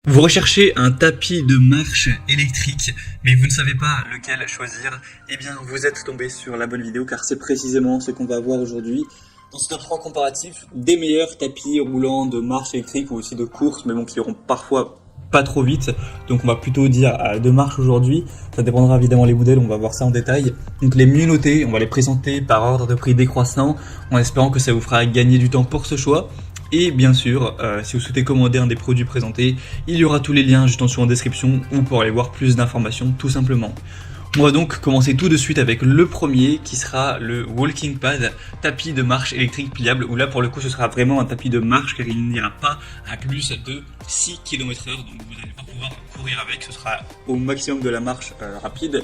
Vous recherchez un tapis de marche électrique, mais vous ne savez pas lequel choisir. Eh bien, vous êtes tombé sur la bonne vidéo car c'est précisément ce qu'on va voir aujourd'hui. Dans ce top 3 comparatif des meilleurs tapis roulants de marche électrique ou aussi de course, mais bon, qui iront parfois pas trop vite. Donc on va plutôt dire de marche aujourd'hui. Ça dépendra évidemment les modèles, on va voir ça en détail. Donc les mieux notés, on va les présenter par ordre de prix décroissant, en espérant que ça vous fera gagner du temps pour ce choix. Et bien sûr, si vous souhaitez commander un des produits présentés, il y aura tous les liens juste en dessous en description ou pour aller voir plus d'informations tout simplement. On va donc commencer tout de suite avec le premier qui sera le Walking Pad, tapis de marche électrique pliable, où là pour le coup ce sera vraiment un tapis de marche car il n'ira pas à plus de 6 km/h, donc vous n'allez pas pouvoir courir avec, ce sera au maximum de la marche rapide.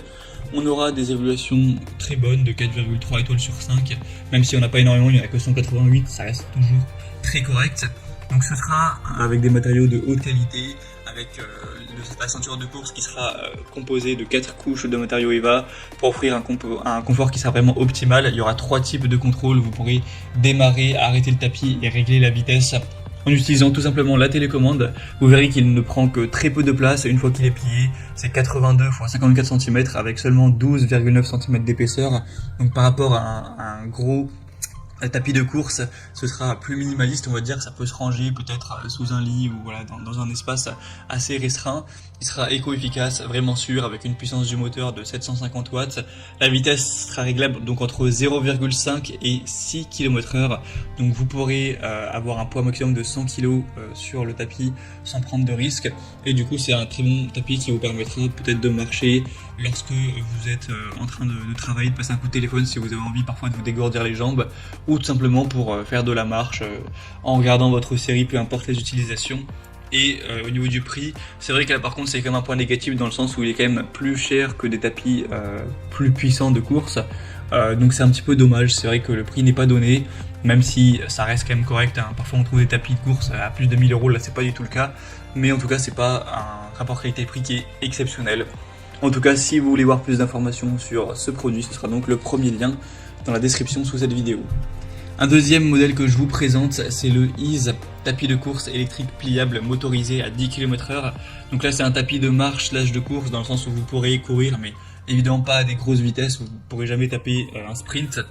On aura des évaluations très bonnes de 4,3 étoiles sur 5, même si on n'a pas énormément, il n'y en a que 188, ça reste toujours très correct. Donc ce sera avec des matériaux de haute qualité, avec la ceinture de course qui sera composée de 4 couches de matériaux EVA pour offrir un confort qui sera vraiment optimal. Il y aura 3 types de contrôle, vous pourrez démarrer, arrêter le tapis et régler la vitesse en utilisant tout simplement la télécommande. Vous verrez qu'il ne prend que très peu de place une fois qu'il est plié. C'est 82 x 54 cm avec seulement 12,9 cm d'épaisseur. Donc par rapport à un gros tapis de course, ce sera plus minimaliste, on va dire, ça peut se ranger peut-être sous un lit ou voilà, dans un espace assez restreint. Il sera éco-efficace, vraiment sûr, avec une puissance du moteur de 750 watts. La vitesse sera réglable donc entre 0,5 et 6 km/h. Donc vous pourrez avoir un poids maximum de 100 kg sur le tapis sans prendre de risque. Et du coup, c'est un très bon tapis qui vous permettra peut-être de marcher lorsque vous êtes en train de travailler, de passer un coup de téléphone si vous avez envie parfois de vous dégourdir les jambes, ou tout simplement pour faire de la marche en regardant votre série, peu importe les utilisations. Et au niveau du prix, c'est vrai que là par contre c'est quand même un point négatif dans le sens où il est quand même plus cher que des tapis plus puissants de course. Donc c'est un petit peu dommage, c'est vrai que le prix n'est pas donné, même si ça reste quand même correct, hein. Parfois on trouve des tapis de course à plus de 1000 €, là c'est pas du tout le cas. Mais en tout cas c'est pas un rapport qualité-prix qui est exceptionnel. En tout cas, si vous voulez voir plus d'informations sur ce produit, ce sera donc le premier lien dans la description sous cette vidéo. Un deuxième modèle que je vous présente, c'est le Ease, tapis de course électrique pliable motorisé à 10 km/h. Donc là, c'est un tapis de marche / de course dans le sens où vous pourrez courir, mais évidemment pas à des grosses vitesses, vous ne pourrez jamais taper un sprint.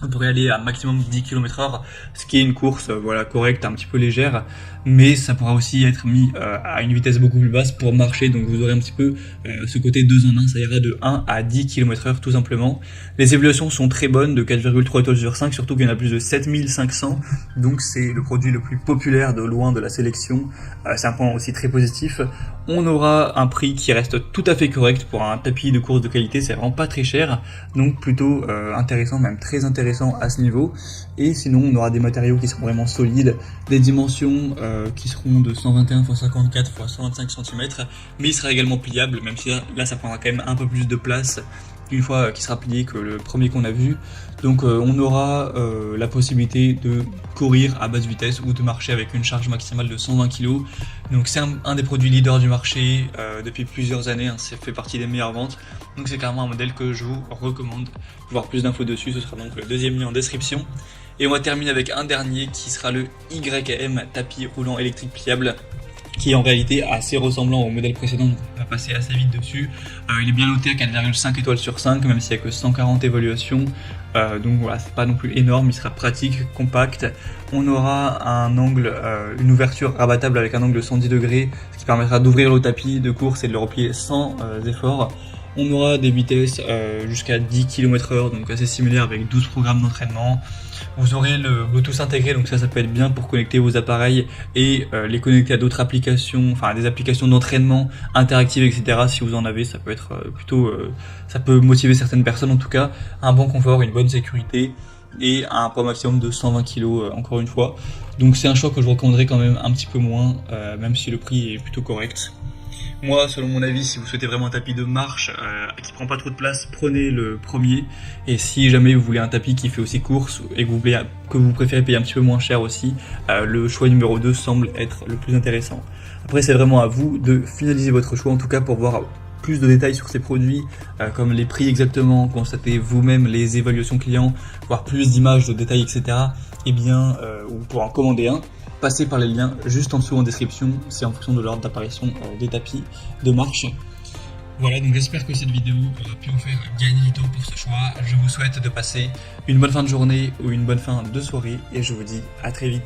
Vous pourrez aller à maximum 10 km/h, ce qui est une course voilà, correcte, un petit peu légère, mais ça pourra aussi être mis à une vitesse beaucoup plus basse pour marcher, donc vous aurez un petit peu ce côté 2 en 1, ça ira de 1 à 10 km/h tout simplement. Les évaluations sont très bonnes, de 4,3 étoiles sur 5, surtout qu'il y en a plus de 7500, donc c'est le produit le plus populaire de loin de la sélection, c'est un point aussi très positif. On aura un prix qui reste tout à fait correct pour un tapis de course de qualité, c'est vraiment pas très cher, donc plutôt intéressant, même très intéressant à ce niveau. Et sinon on aura des matériaux qui seront vraiment solides, des dimensions qui seront de 121 x 54 x 125 cm, mais il sera également pliable, même si là ça prendra quand même un peu plus de place une fois qu'il sera plié que le premier qu'on a vu. Donc on aura la possibilité de courir à basse vitesse ou de marcher avec une charge maximale de 120 kg. Donc c'est un des produits leaders du marché depuis plusieurs années, hein, ça fait partie des meilleures ventes. Donc c'est clairement un modèle que je vous recommande. Pour voir plus d'infos dessus, ce sera donc le deuxième lien en description. Et on va terminer avec un dernier qui sera le YM, tapis roulant électrique pliable, qui est en réalité assez ressemblant au modèle précédent, donc on va passer assez vite dessus. Il est bien noté à 4,5 étoiles sur 5, même s'il n'y a que 140 évaluations. Donc voilà, c'est pas non plus énorme, il sera pratique, compact. On aura un angle, une ouverture rabattable avec un angle de 110 degrés, ce qui permettra d'ouvrir le tapis de course et de le replier sans effort. On aura des vitesses jusqu'à 10 km/h, donc assez similaires avec 12 programmes d'entraînement. Vous aurez le Bluetooth intégré, donc ça peut être bien pour connecter vos appareils et les connecter à d'autres applications, enfin à des applications d'entraînement interactives, etc. Si vous en avez, ça peut être plutôt, ça peut motiver certaines personnes en tout cas. Un bon confort, une bonne sécurité et un poids maximum de 120 kg encore une fois. Donc c'est un choix que je recommanderais quand même un petit peu moins, même si le prix est plutôt correct. Moi, selon mon avis, si vous souhaitez vraiment un tapis de marche qui prend pas trop de place, prenez le premier. Et si jamais vous voulez un tapis qui fait aussi course et que vous préférez payer un petit peu moins cher aussi, le choix numéro 2 semble être le plus intéressant. Après, c'est vraiment à vous de finaliser votre choix, en tout cas pour voir plus de détails sur ces produits, comme les prix exactement, constater vous-même les évaluations clients, voir plus d'images, de détails, etc. eh bien, ou pour en commander un, passez par les liens juste en dessous en description, c'est en fonction de l'ordre d'apparition des tapis de marche. Voilà, donc j'espère que cette vidéo aura pu vous faire gagner du temps pour ce choix. Je vous souhaite de passer une bonne fin de journée ou une bonne fin de soirée et je vous dis à très vite.